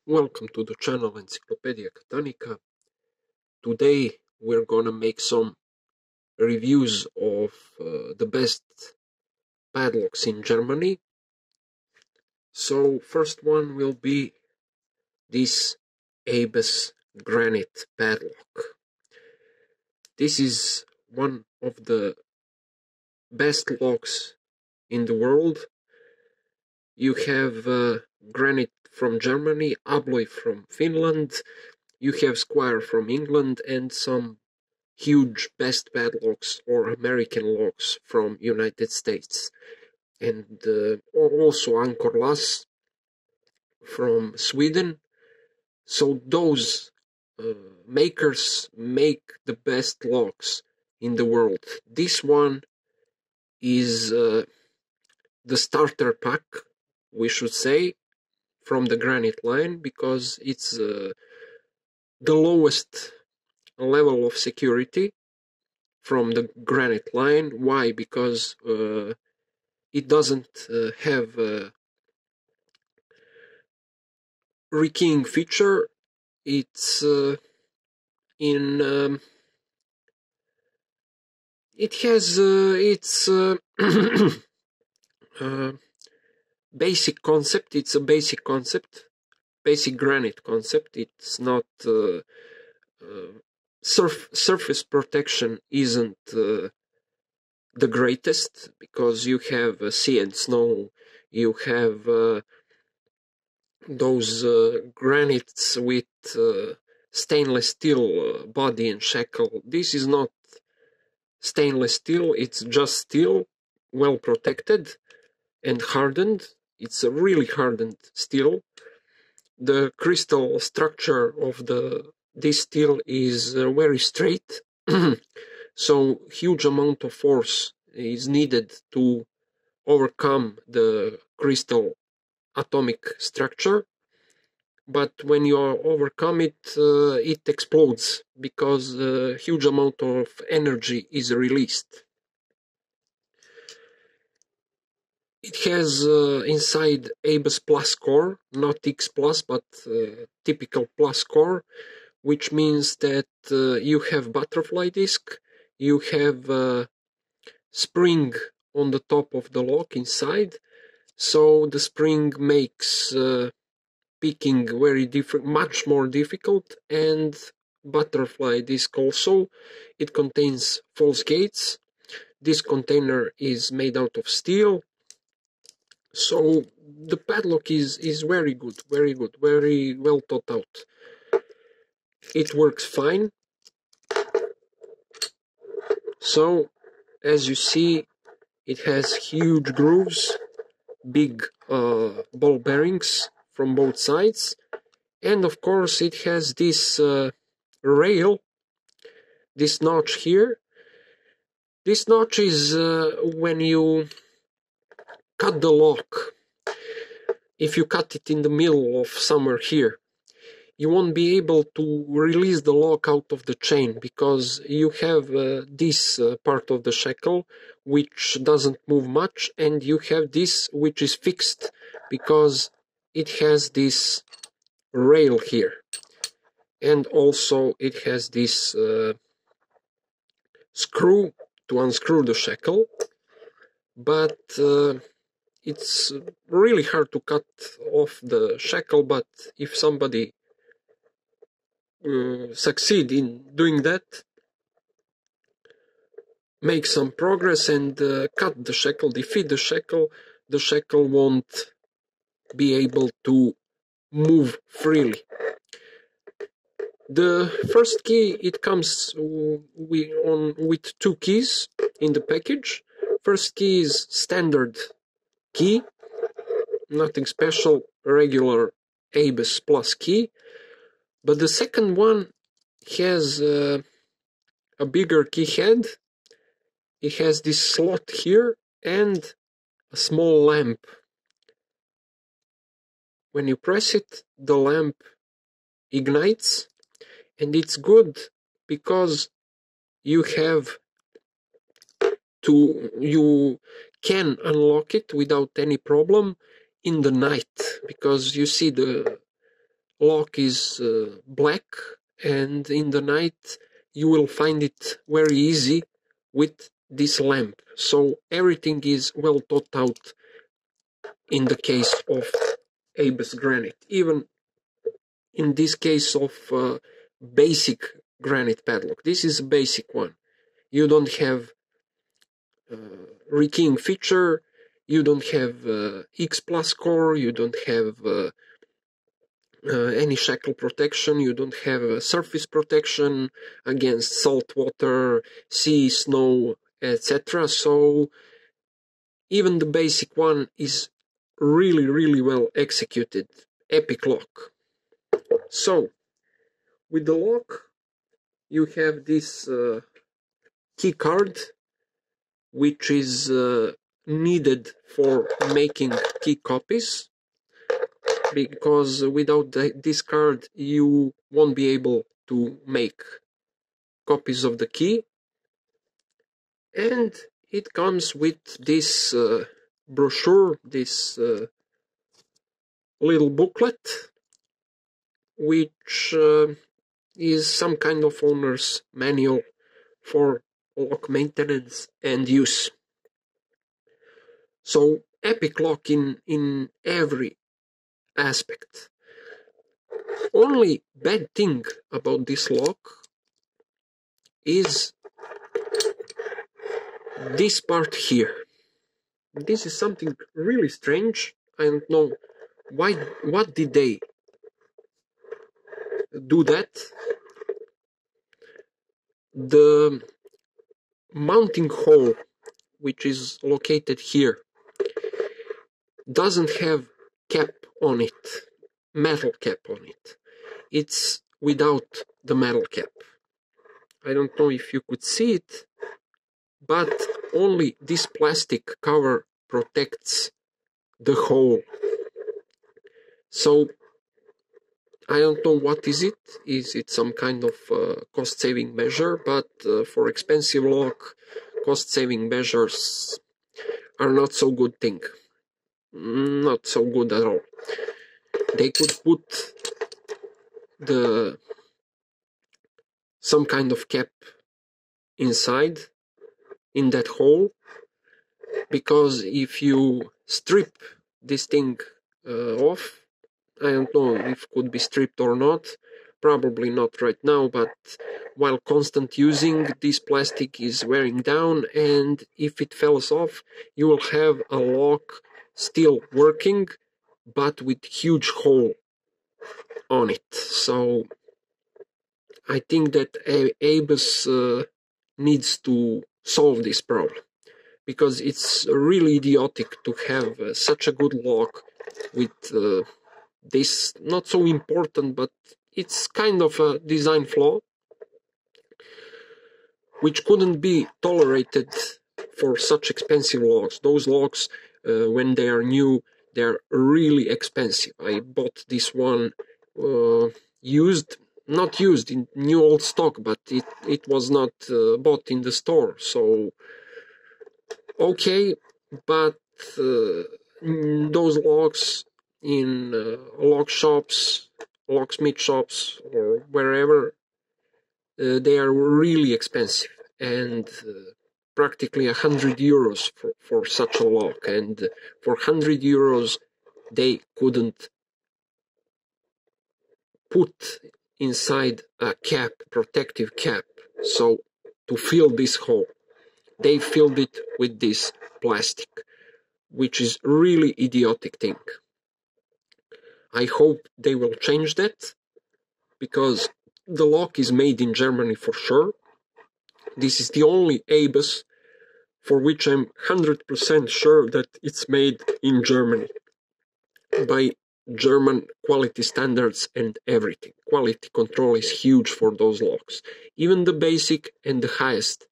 Welcome to the channel Encyclopedia Catanica. Today we're gonna make some reviews of the best padlocks in Germany. So first one will be this Abus granite padlock. This is one of the best locks in the world. You have granite from Germany, alloy from Finland, you have square from England, and some huge best padlocks or American locks from United States, and also anchorless from Sweden. So those makers make the best locks in the world. This one is the starter pack, we should say, from the granite line, because it's the lowest level of security from the granite line. Why? Because it doesn't have a rekeying feature. It's it has its basic concept. It's a basic concept, basic granite concept. It's not surface protection isn't the greatest, because you have sea and snow, you have those granites with stainless steel body and shackle. This is not stainless steel, it's just steel, well protected and hardened. It's a really hardened steel. The crystal structure of this steel is very straight, so huge amount of force is needed to overcome the crystal atomic structure. But when you overcome it, it explodes, because a huge amount of energy is released. It has inside Abus Plus core, not X Plus, but typical Plus core, which means that you have butterfly disc, you have spring on the top of the lock inside, so the spring makes picking very much more difficult, and butterfly disc also. It contains false gates. This container is made out of steel, so the padlock is very good, very well thought out. It works fine. So as you see, it has huge grooves, big ball bearings from both sides, and of course it has this rail, this notch here. This notch is when you cut the lock. If you cut it in the middle of somewhere here, you won't be able to release the lock out of the chain, because you have this part of the shackle which doesn't move much, and you have this which is fixed because it has this rail here, and also it has this screw to unscrew the shackle. But it's really hard to cut off the shackle, but if somebody succeed in doing that, make some progress and cut the shackle, defeat the shackle won't be able to move freely. The first key, it comes with two keys in the package. First key is standard key, nothing special, regular Abus Plus key. But the second one has a bigger key head. It has this slot here and a small lamp. When you press it, the lamp ignites, and it's good because you can unlock it without any problem in the night, because you see the lock is black, and in the night you will find it very easy with this lamp. So everything is well thought out in the case of ABUS granite. Even in this case of basic granite padlock. This is a basic one. You don't have rekeying feature, you don't have X plus core, you don't have any shackle protection, you don't have surface protection against salt water, sea, snow, etc. So even the basic one is really well executed. Epic lock. So with the lock you have this key card, which is needed for making key copies, because without this card you won't be able to make copies of the key. And it comes with this brochure, this little booklet, which is some kind of owner's manual for lock maintenance and use. So epic lock in every aspect. Only bad thing about this lock is this part here. This is something really strange. I don't know what did they do that. The mounting hole, which is located here, doesn't have cap on it, metal cap on it. It's without the metal cap. I don't know if you could see it, but only this plastic cover protects the hole. So I don't know what is it. Is it some kind of cost-saving measure? But for expensive lock, cost-saving measures are not so good thing. Not so good at all. They could put some kind of cap inside in that hole, because if you strip this thing off, I don't know if it could be stripped or not, probably not right now, but while constant using, this plastic is wearing down, and if it falls off, you will have a lock still working, but with huge hole on it. So I think that ABUS needs to solve this problem, because it's really idiotic to have such a good lock with this not so important, but it's kind of a design flaw which couldn't be tolerated for such expensive locks. Those locks, when they are new, they're really expensive. I bought this one not used, in new old stock, but it was not bought in the store. So okay, but those locks in lock shops, locksmith shops, or wherever, they are really expensive, and practically 100 euros for such a lock, and for 100 euros they couldn't put inside a cap, protective cap, so to fill this hole. They filled it with this plastic, which is really idiotic thing. I hope they will change that, because the lock is made in Germany for sure. This is the only ABUS for which I'm 100% sure that it's made in Germany by German quality standards and everything. Quality control is huge for those locks. Even the basic and the highest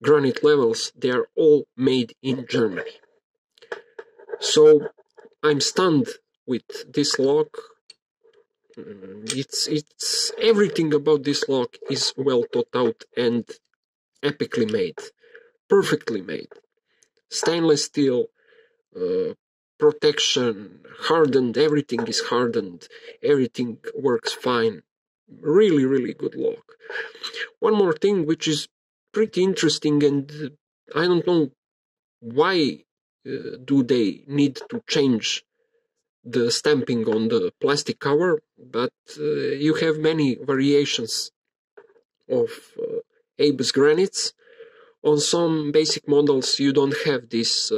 granite levels, they are all made in Germany. So I'm stunned with this lock. It's everything about this lock is well thought out and epically made, perfectly made. Stainless steel, protection, hardened, everything is hardened, everything works fine. Really, really good lock. One more thing which is pretty interesting, and I don't know why do they need to change the stamping on the plastic cover, but you have many variations of ABS granites. On some basic models you don't have these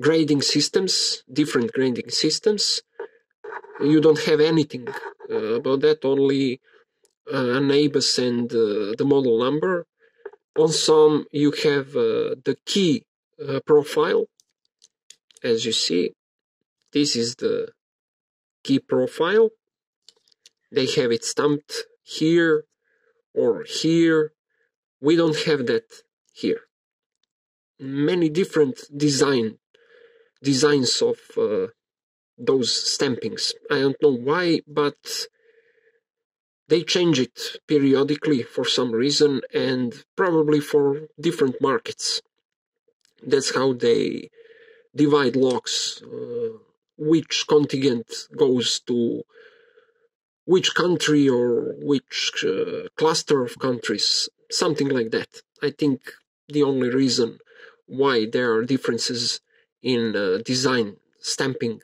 grading systems, different grading systems. You don't have anything about that, only an ABS and the model number. On some you have the key profile. As you see, this is the key profile. They have it stamped here or here. We don't have that here. Many different designs of those stampings. I don't know why, but they change it periodically for some reason, and probably for different markets. That's how they divide locks, which contingent goes to which country or which cluster of countries, something like that. I think the only reason why there are differences in design, stamping,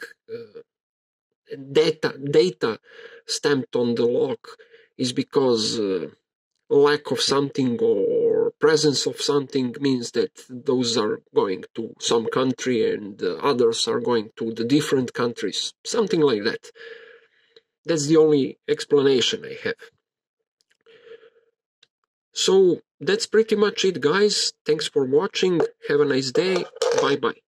data stamped on the lock is because lack of something or presence of something means that those are going to some country and others are going to the different countries, something like that. That's the only explanation I have. So that's pretty much it, guys. Thanks for watching. Have a nice day. Bye bye.